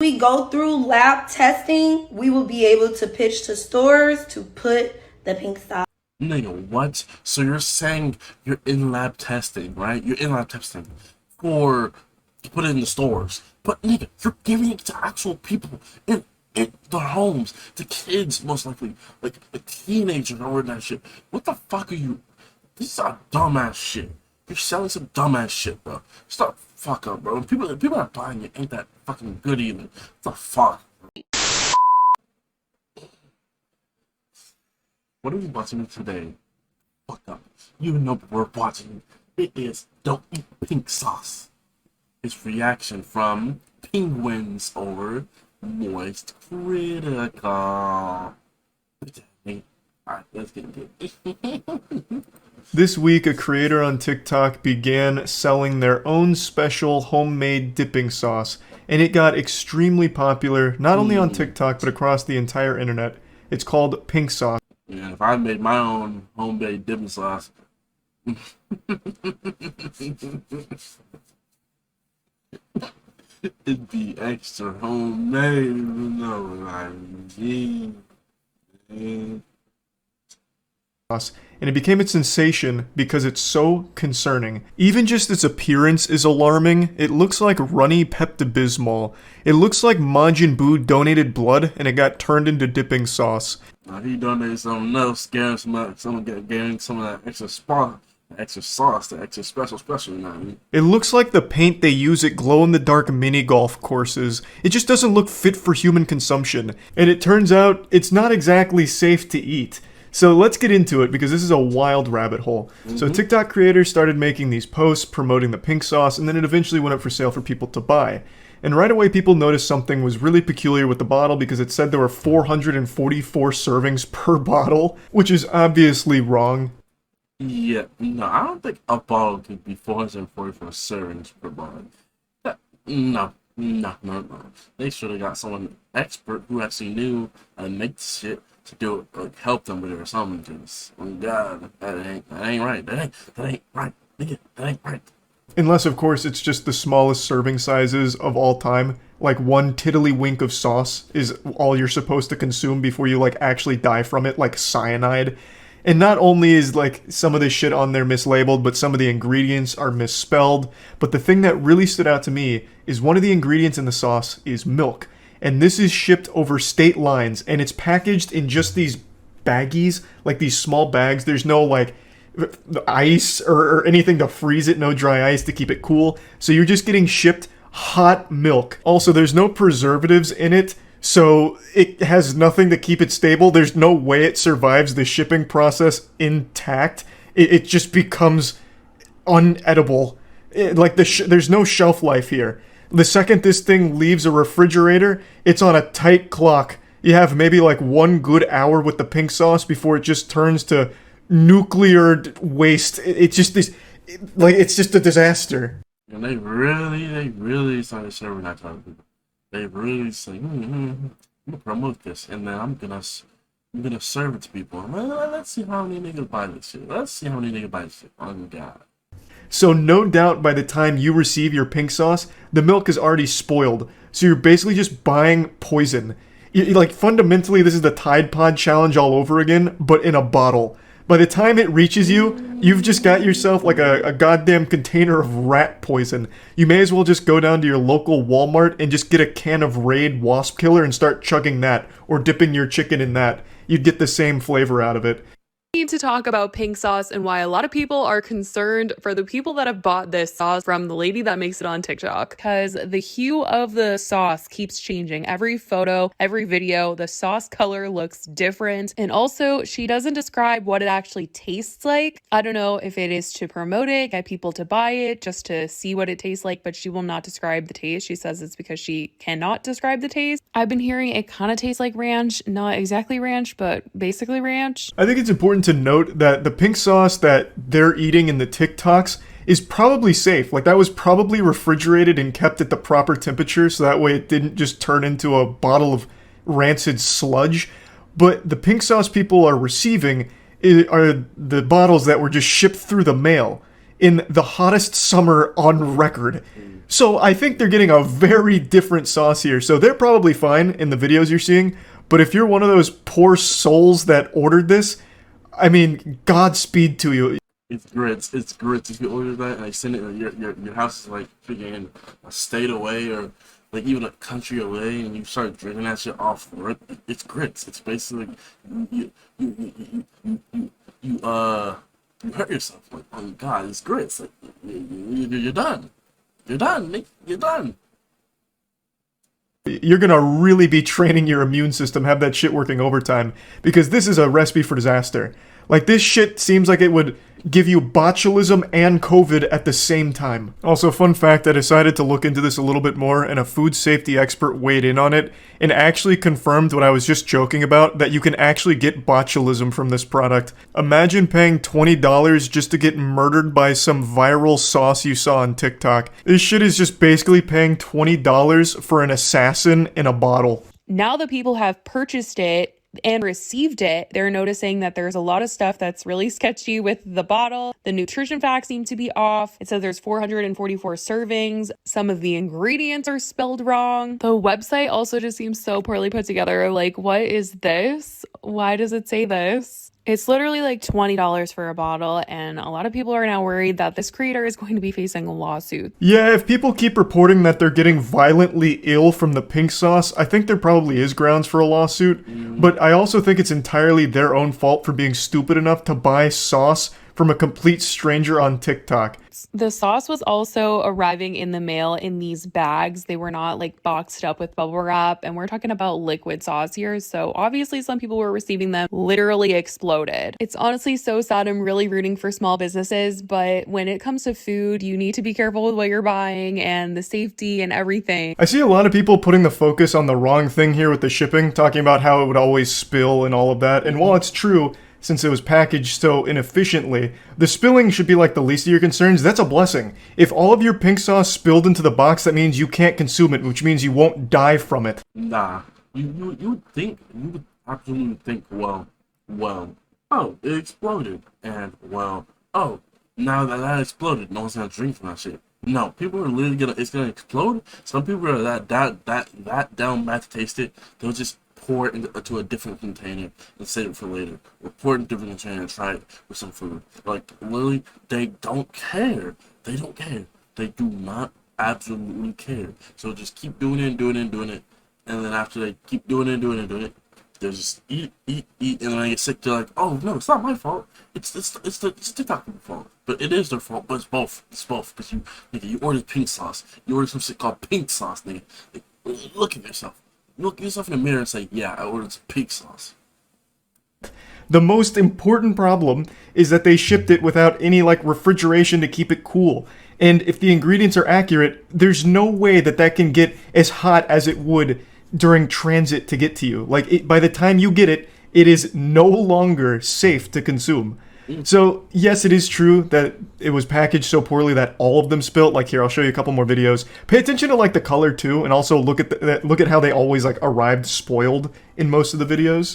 We go through lab testing, we will be able to pitch to stores to put the pink sauce. Nigga, what? So you're saying you're in lab testing, right? You're in lab testing for to put it in the stores. But nigga, you're giving it to actual people in their homes, to kids most likely, like a teenager or that shit. What the fuck are you? This is a dumbass shit. You're selling some dumbass shit, bro. Stop fuck up, bro. People are buying it ain't that fucking good either. What the fuck? What are we watching today? Fuck up. You know what we're watching. It is Don't Eat Pink Sauce. Its reaction from Penguins over Moist Critical. Alright, let's get into it. This week, a creator on TikTok began selling their own special homemade dipping sauce, and it got extremely popular, not only on TikTok, but across the entire internet. It's called Pink Sauce. Yeah, if I made my own homemade dipping sauce, it'd be extra homemade, you know, like, yeah. And it became a sensation because it's so concerning. Even just its appearance is alarming. It looks like runny Pepto-Bismol. It looks like Majin Buu donated blood and it got turned into dipping sauce. Now he donated something else, scared someone getting some of that extra sauce, the extra special, you know what I mean? It looks like the paint they use at glow-in-the-dark mini-golf courses. It just doesn't look fit for human consumption. And it turns out it's not exactly safe to eat. So let's get into it because this is a wild rabbit hole. So TikTok creators started making these posts promoting the pink sauce, and then it eventually went up for sale for people to buy. And right away people noticed something was really peculiar with the bottle because it said there were 444 servings per bottle, which is obviously wrong. Yeah, no, I don't think a bottle could be 444 servings per bottle. No. They should have got someone expert who actually knew how to make the shit to do it, like help them with it or something. Cause, oh God, that ain't right. That ain't right, nigga. That ain't right. Unless, of course, it's just the smallest serving sizes of all time. Like one tiddlywink of sauce is all you're supposed to consume before you like actually die from it, like cyanide. And not only is like some of this shit on there mislabeled, but some of the ingredients are misspelled. But the thing that really stood out to me is one of the ingredients in the sauce is milk. And this is shipped over state lines, and it's packaged in just these baggies, like these small bags. There's no like ice or anything to freeze it, no dry ice to keep it cool. So you're just getting shipped hot milk. Also, there's no preservatives in it, so it has nothing to keep it stable. There's no way it survives the shipping process intact. It just becomes unedible. There's no shelf life here. The second this thing leaves a refrigerator, it's on a tight clock. You have maybe like 1 good hour with the pink sauce before it just turns to nuclear waste. It's just this, it's just a disaster. And they really started serving that type of people. They really say, I'm gonna promote this, and then I'm gonna serve it to people. Let's see how many niggas buy this shit. Oh God. So no doubt by the time you receive your pink sauce, the milk is already spoiled. So you're basically just buying poison. Like fundamentally, this is the Tide Pod challenge all over again, but in a bottle. By the time it reaches you, you've just got yourself like a goddamn container of rat poison. You may as well just go down to your local Walmart and just get a can of Raid Wasp Killer and start chugging that, or dipping your chicken in that. You'd get the same flavor out of it. Need to talk about pink sauce and why a lot of people are concerned for the people that have bought this sauce from the lady that makes it on TikTok, because the hue of the sauce keeps changing. Every photo, every video, the sauce color looks different. And also she doesn't describe what it actually tastes like. I don't know if it is to promote it, get people to buy it just to see what it tastes like, but she will not describe the taste. She says it's because she cannot describe the taste. I've been hearing it kind of tastes like ranch, not exactly ranch, but basically ranch. I think it's important to note that the pink sauce that they're eating in the TikToks is probably safe. Like that was probably refrigerated and kept at the proper temperature so that way it didn't just turn into a bottle of rancid sludge. But the pink sauce people are receiving are the bottles that were just shipped through the mail in the hottest summer on record. So I think they're getting a very different sauce here. So they're probably fine in the videos you're seeing, but if you're one of those poor souls that ordered this, I mean, Godspeed to you. It's grits. It's grits. If you order that and I send it, your house is like freaking a state away or like even a country away, and you start drinking that shit off rip, it's grits. It's basically you you hurt yourself. Like, oh God, it's grits. Like you're done. You're done, Nick. You're done. You're gonna really be training your immune system, have that shit working overtime, because this is a recipe for disaster. Like, this shit seems like it would give you botulism and COVID at the same time. Also, fun fact, I decided to look into this a little bit more, and a food safety expert weighed in on it, and actually confirmed what I was just joking about, that you can actually get botulism from this product. Imagine paying $20 just to get murdered by some viral sauce you saw on TikTok. This shit is just basically paying $20 for an assassin in a bottle. Now that people have purchased it and received it, they're noticing that there's a lot of stuff that's really sketchy with the bottle. The nutrition facts seem to be off. It says there's 444 servings. Some of the ingredients are spelled wrong. The website also just seems so poorly put together. Like, what is this? Why does it say this? It's literally like $20 for a bottle, and a lot of people are now worried that this creator is going to be facing a lawsuit. Yeah, if people keep reporting that they're getting violently ill from the pink sauce, I think there probably is grounds for a lawsuit, but I also think it's entirely their own fault for being stupid enough to buy sauce from a complete stranger on TikTok. The sauce was also arriving in the mail in these bags. They were not like boxed up with bubble wrap, and we're talking about liquid sauce here. So obviously some people were receiving them literally exploded. It's honestly so sad. I'm really rooting for small businesses, but when it comes to food, you need to be careful with what you're buying and the safety and everything. I see a lot of people putting the focus on the wrong thing here with the shipping, talking about how it would always spill and all of that. And while it's true, since it was packaged so inefficiently, the spilling should be like the least of your concerns. That's a blessing. If all of your pink sauce spilled into the box, that means you can't consume it, which means you won't die from it. Nah, you would absolutely think, well, oh, it exploded, and well, oh, now that exploded, no one's gonna drink from that shit. No, people are literally it's gonna explode. Some people are that down bad to taste it, they'll just pour it into a different container and save it for later. Or pour it in a different container and try it with some food. Like, literally, they don't care. They don't care. They do not absolutely care. So just keep doing it, and then after they keep doing it, they just eat, and then they get sick. They're like, oh no, it's not my fault. It's TikTok people's fault. But it is their fault. But it's both. It's both because you ordered pink sauce. You ordered some shit called pink sauce, nigga. Like, look at yourself. Look yourself in the mirror and say, yeah, I ordered some pink sauce. The most important problem is that they shipped it without any, like, refrigeration to keep it cool. And if the ingredients are accurate, there's no way that that can get as hot as it would during transit to get to you. Like, by the time you get it, it is no longer safe to consume. So, yes, it is true that it was packaged so poorly that all of them spilt. Like, here, I'll show you a couple more videos. Pay attention to, like, the color, too, and also look at how they always, like, arrived spoiled in most of the videos.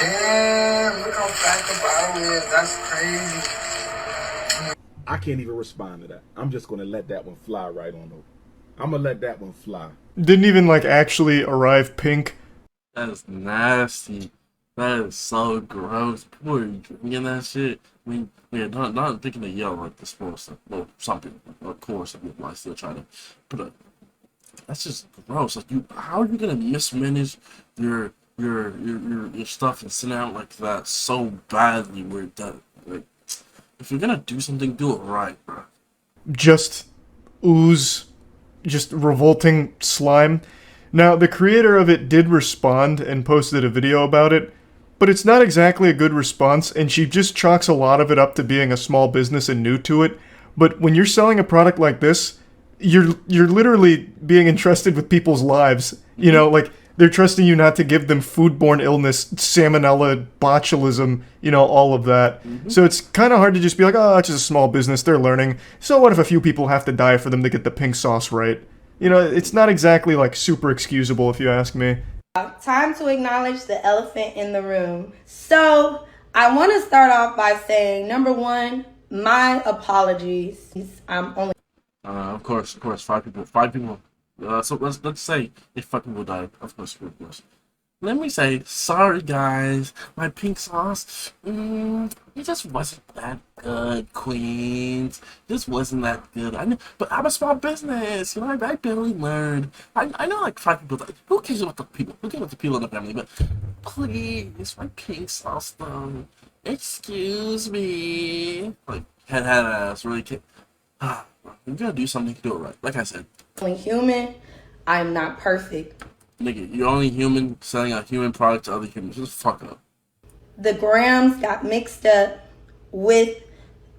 Damn, look how fat the bottle is. That's crazy. I can't even respond to that. I'm just gonna let that one fly right on over. I'm gonna let that one fly. Didn't even, like, actually arrive pink. That is nasty. That is so gross. People are drinking that shit. I mean, yeah, not thinking of yellow like the sports stuff. Well, some people, of course, some people I still try to put a. That's just gross. Like, how are you gonna mismanage your stuff and send out like that so badly? Where that, like, if you're gonna do something, do it right, bro. Just ooze, just revolting slime. Now, the creator of it did respond and posted a video about it, but it's not exactly a good response, and she just chalks a lot of it up to being a small business and new to it. But when you're selling a product like this, you're literally being entrusted with people's lives. You know, like, They're trusting you not to give them foodborne illness, salmonella, botulism, all of that. So it's kind of hard to just be like, oh, it's just a small business, they're learning. So what if a few people have to die for them to get the pink sauce right? It's not exactly like super excusable if you ask me. Time to acknowledge the elephant in the room. So I want to start off by saying, number one, my apologies. I'm only Of course, 5 people. So let's say if 5 people died. Of course. Let me say, sorry guys, my pink sauce, it just wasn't that good, queens. Just wasn't that good. I know, but I'm a small business, I barely learned. I know like 5 people, who cares about the people? Who cares about the people in the family? But please, my pink sauce though, excuse me. Like, head ass, really can't. You gotta do something to do it right. Like I said. human. I'm not perfect. Nigga, you're only human selling a human product to other humans. Just fuck up. The grams got mixed up with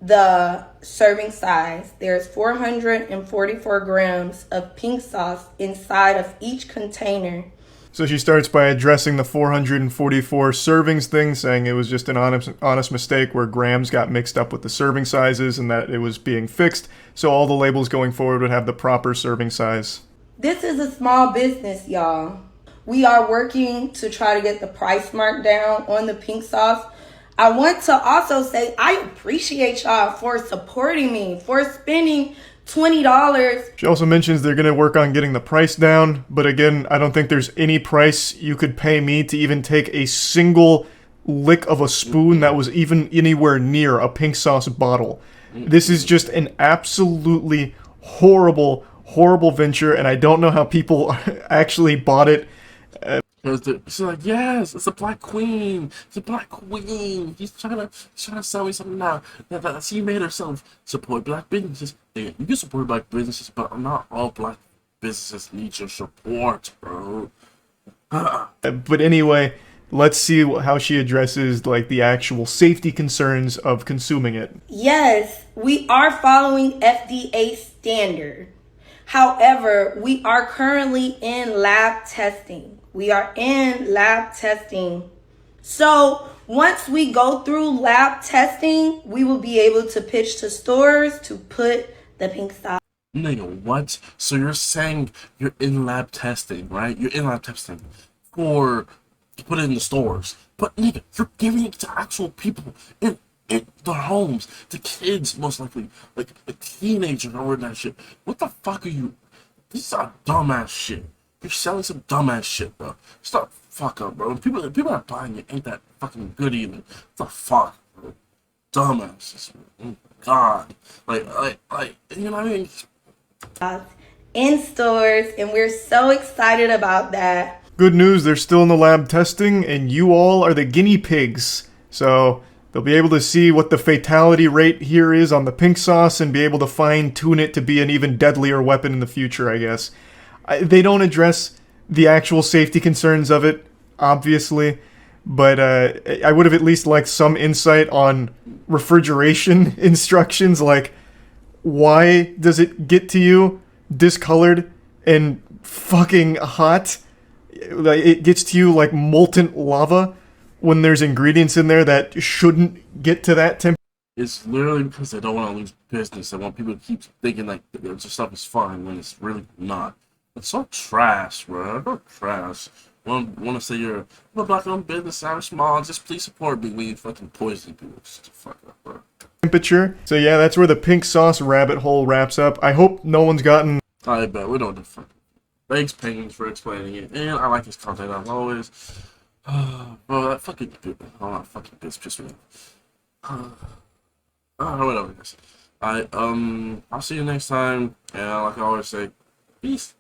the serving size. There's 444 grams of pink sauce inside of each container. So she starts by addressing the 444 servings thing, saying it was just an honest mistake where grams got mixed up with the serving sizes and that it was being fixed. So all the labels going forward would have the proper serving size. This is a small business, y'all. We are working to try to get the price mark down on the pink sauce. I want to also say I appreciate y'all for supporting me, for spending $20. She also mentions they're going to work on getting the price down, but again, I don't think there's any price you could pay me to even take a single lick of a spoon that was even anywhere near a pink sauce bottle. This is just an absolutely horrible venture, and I don't know how people actually bought it. She's like, yes, it's a black queen. It's a black queen. He's trying to sell me something now. That she made herself support black businesses. Yeah, you can support black businesses, but not all black businesses need your support, bro. But anyway, let's see how she addresses like the actual safety concerns of consuming it. Yes, we are following FDA standard. However, we are currently in lab testing. So once we go through lab testing, we will be able to pitch to stores to put the pink sauce. Nigga, what? So you're saying you're in lab testing, right? You're in lab testing to put it in the stores. But nigga, you're giving it to actual people in their homes, to kids most likely, like a teenager or that shit. What the fuck are you? This is a dumbass shit. You're selling some dumbass shit, bro. Stop fuck up, bro. People are buying it ain't that fucking good either. What the fuck, bro? Dumbasses, bro. God. Like, you know what I mean? In stores, and we're so excited about that. Good news, they're still in the lab testing, and you all are the guinea pigs. So they'll be able to see what the fatality rate here is on the pink sauce and be able to fine-tune it to be an even deadlier weapon in the future, I guess. They don't address the actual safety concerns of it, obviously, but I would have at least liked some insight on refrigeration instructions, like why does it get to you discolored and fucking hot? It gets to you like molten lava when there's ingredients in there that shouldn't get to that temperature. It's literally because they don't want to lose business. They want people to keep thinking like their stuff is fine when it's really not. It's so trash, bro. So trash. Want to say you're a black-owned business, I'm small, just please support me when you fucking poison people. Just fuck up, bro. Temperature. So yeah, that's where the pink sauce rabbit hole wraps up. I hope no one's gotten... I bet we don't fuck. Thanks, Penguins, for explaining it, and I like his content as always. Bro, that fucking bitch pissed me off. Whatever, guys. I'll see you next time, and like I always say, peace.